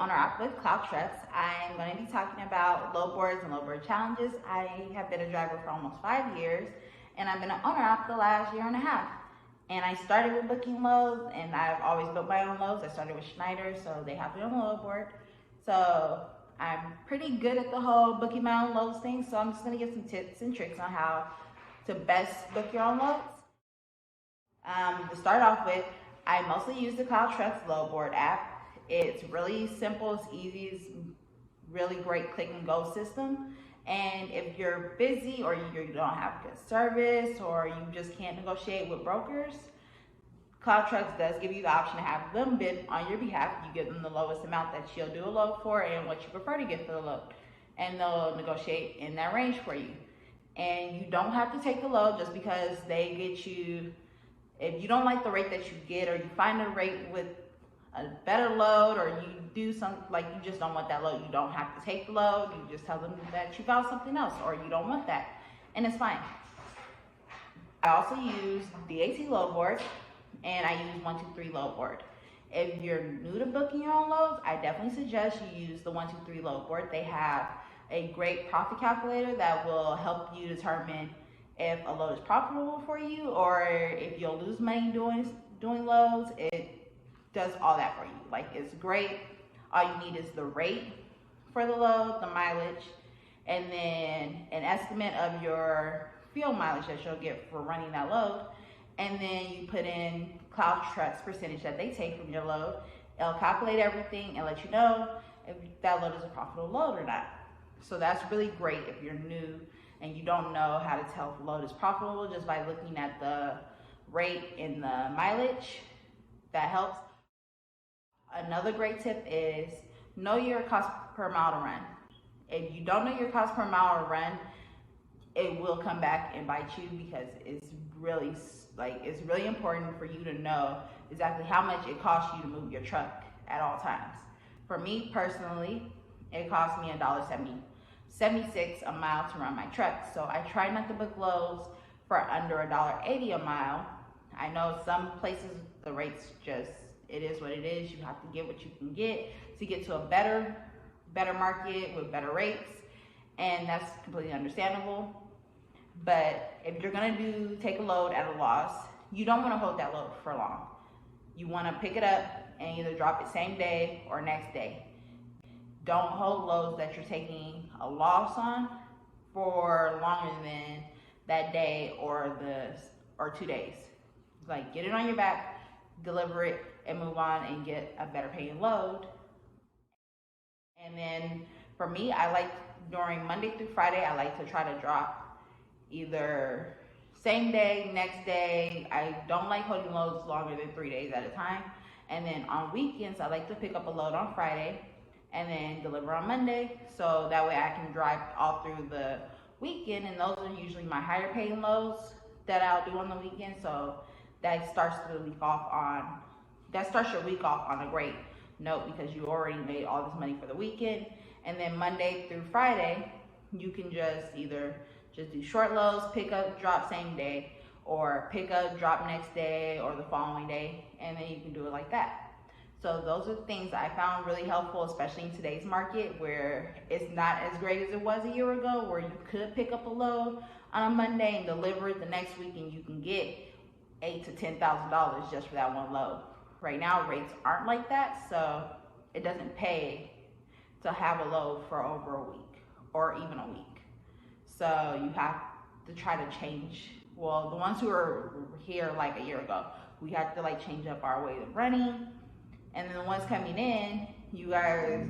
owner with CloudTrucks. I'm going to be talking about load boards and load board challenges. I have been a driver for almost 5 years, and I've been an owner the last year and a half. And I started with booking loads, and I've always built my own loads. I started with Schneider, so they have their own load board. So I'm pretty good at the whole booking my own loads thing, so I'm just going to give some tips and tricks on how to best book your own loads. To start off with, I mostly use the CloudTrucks load board app. It's really simple, it's easy, it's really great click and go system. And if you're busy or you don't have good service or you just can't negotiate with brokers, CloudTrucks does give you the option to have them bid on your behalf. You give them the lowest amount that you'll do a load for and what you prefer to get for the load. And they'll negotiate in that range for you. And you don't have to take the load just because they get you. If you don't like the rate that you get, or you find a rate with a better load, or you do something like you just don't want that load, you don't have to take the load. You just tell them that you found something else or you don't want that, and it's fine. I also use DAT load board, and I use 123 load board. If you're new to booking your own loads, I definitely suggest you use the 123 load board. They have a great profit calculator that will help you determine if a load is profitable for you or if you'll lose money doing loads. It does all that for you. Like, it's great. All you need is the rate for the load, the mileage, and then an estimate of your fuel mileage that you'll get for running that load. And then you put in CloudTrucks percentage that they take from your load. It'll calculate everything and let you know if that load is a profitable load or not. So that's really great if you're new and you don't know how to tell if a load is profitable just by looking at the rate and the mileage. That helps. Another great tip is know your cost per mile to run. If you don't know your cost per mile to run, it will come back and bite you, because it's really important for you to know exactly how much it costs you to move your truck at all times. For me personally, it costs me $1.76 a mile to run my truck. So I try not to book loads for under $1.80 a mile. I know some places the rates it is what it is. You have to get what you can get to get to a better market with better rates, and that's completely understandable. But if you're gonna take a load at a loss, you don't want to hold that load for long. You want to pick it up and either drop it same day or next day. Don't hold loads that you're taking a loss on for longer than that day or 2 days. Like, get it on your back, deliver it, and move on and get a better paying load. And then for me, I like during Monday through Friday, I like to try to drop either same day, next day. I don't like holding loads longer than 3 days at a time. And then on weekends, I like to pick up a load on Friday and then deliver on Monday, so that way I can drive all through the weekend. And those are usually my higher paying loads that I'll do on the weekend. So that starts your week off on a great note, because you already made all this money for the weekend. And then Monday through Friday, you can just either do short loads, pick up, drop same day, or pick up, drop next day or the following day, and then you can do it like that. So those are things I found really helpful, especially in today's market where it's not as great as it was a year ago, where you could pick up a load on a Monday and deliver it the next week, and you can get $8,000 to $10,000 just for that one load. Right now, rates aren't like that, so it doesn't pay to have a load for over a week or even a week. So you have to try to change. Well, the ones who are here like a year ago, we had to change up our way of running. And then the ones coming in, you guys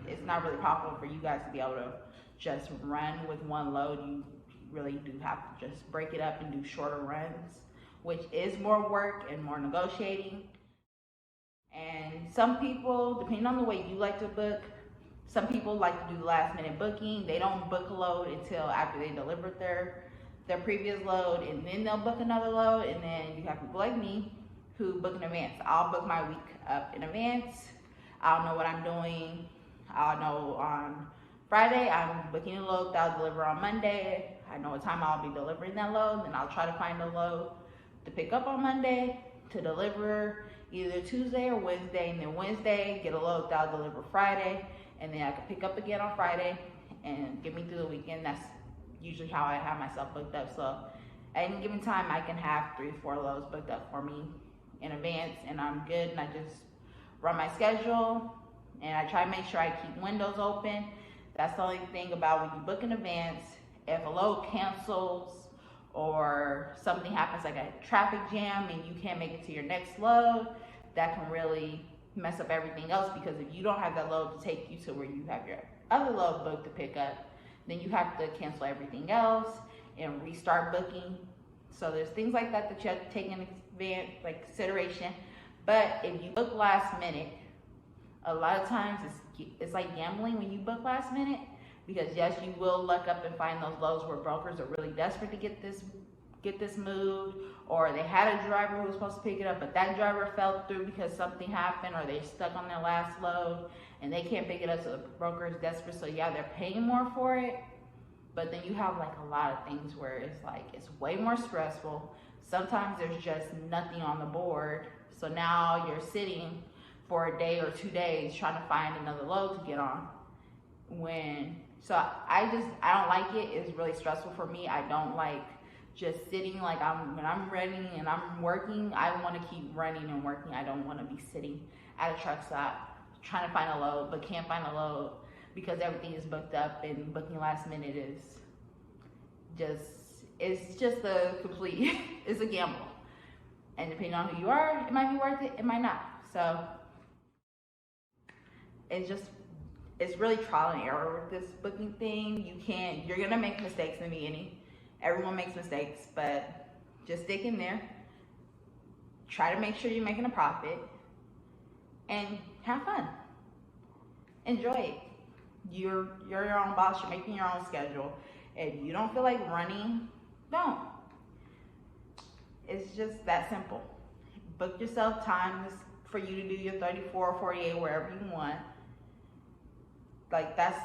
it's not really profitable for you guys to be able to just run with one load. You really do have to just break it up and do shorter runs, which is more work and more negotiating. And some people, depending on the way you like to book, some people like to do last minute booking. They don't book a load until after they delivered their previous load, and then they'll book another load. And then you have people like me who book in advance. I'll book my week up in advance. I'll know what I'm doing. I'll know on Friday I'm booking a load that I'll deliver on Monday. I know what time I'll be delivering that load, and I'll try to find a load to pick up on Monday to deliver either Tuesday or Wednesday, and then Wednesday get a load that I'll deliver Friday, and then I can pick up again on Friday and get me through the weekend. That's usually how I have myself booked up. So at any given time, I can have 3 or 4 loads booked up for me in advance, and I'm good. And I just run my schedule, and I try to make sure I keep windows open. That's the only thing about when you book in advance. If a load cancels or something happens like a traffic jam and you can't make it to your next load, that can really mess up everything else, because if you don't have that load to take you to where you have your other load booked to pick up, then you have to cancel everything else and restart booking. So there's things like that that you have to take into consideration. But if you book last minute, a lot of times it's like gambling when you book last minute, because yes, you will luck up and find those loads where brokers are really desperate to get this moved, or they had a driver who was supposed to pick it up, but that driver fell through because something happened, or they stuck on their last load and they can't pick it up, so the broker is desperate. So yeah, they're paying more for it, but then you have like a lot of things where it's like it's way more stressful. Sometimes there's just nothing on the board, so now you're sitting for a day or 2 days trying to find another load to get on. So I don't like it. It's really stressful for me. I don't like just sitting. Like when I'm running and I'm working, I want to keep running and working. I don't want to be sitting at a truck stop trying to find a load but can't find a load because everything is booked up, and booking last minute it's just a complete it's a gamble. And depending on who you are, it might be worth it, it might not. So it's really trial and error with this booking thing. You're gonna make mistakes in the beginning. Everyone makes mistakes, but just stick in there. Try to make sure you're making a profit and have fun. Enjoy it. You're your own boss, you're making your own schedule. If you don't feel like running, don't. It's just that simple. Book yourself times for you to do your 34 or 48, wherever you want. Like, that's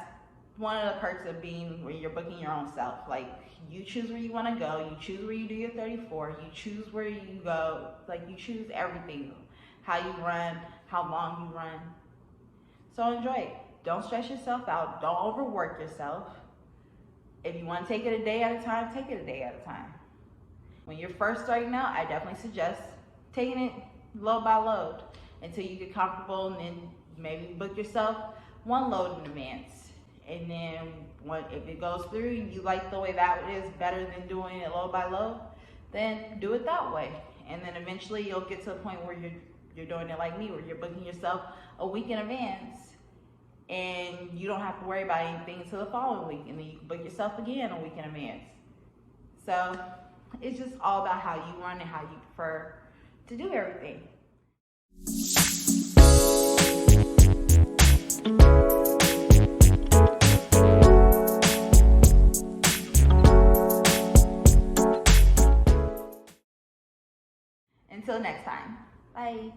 one of the perks of being where you're booking your own self. Like, you choose where you want to go, you choose where you do your 34, you choose where you go, like you choose everything. How you run, how long you run. So enjoy it. Don't stress yourself out, don't overwork yourself. If you want to take it a day at a time, take it a day at a time. When you're first starting out, I definitely suggest taking it load by load until you get comfortable, and then maybe book yourself 1 load in advance. And then if it goes through, you like the way that is better than doing it load by load, then do it that way. And then eventually you'll get to the point where you're doing it like me, where you're booking yourself a week in advance, and you don't have to worry about anything until the following week, and then you can book yourself again a week in advance. So it's just all about how you run and how you prefer to do everything. Until next time, bye.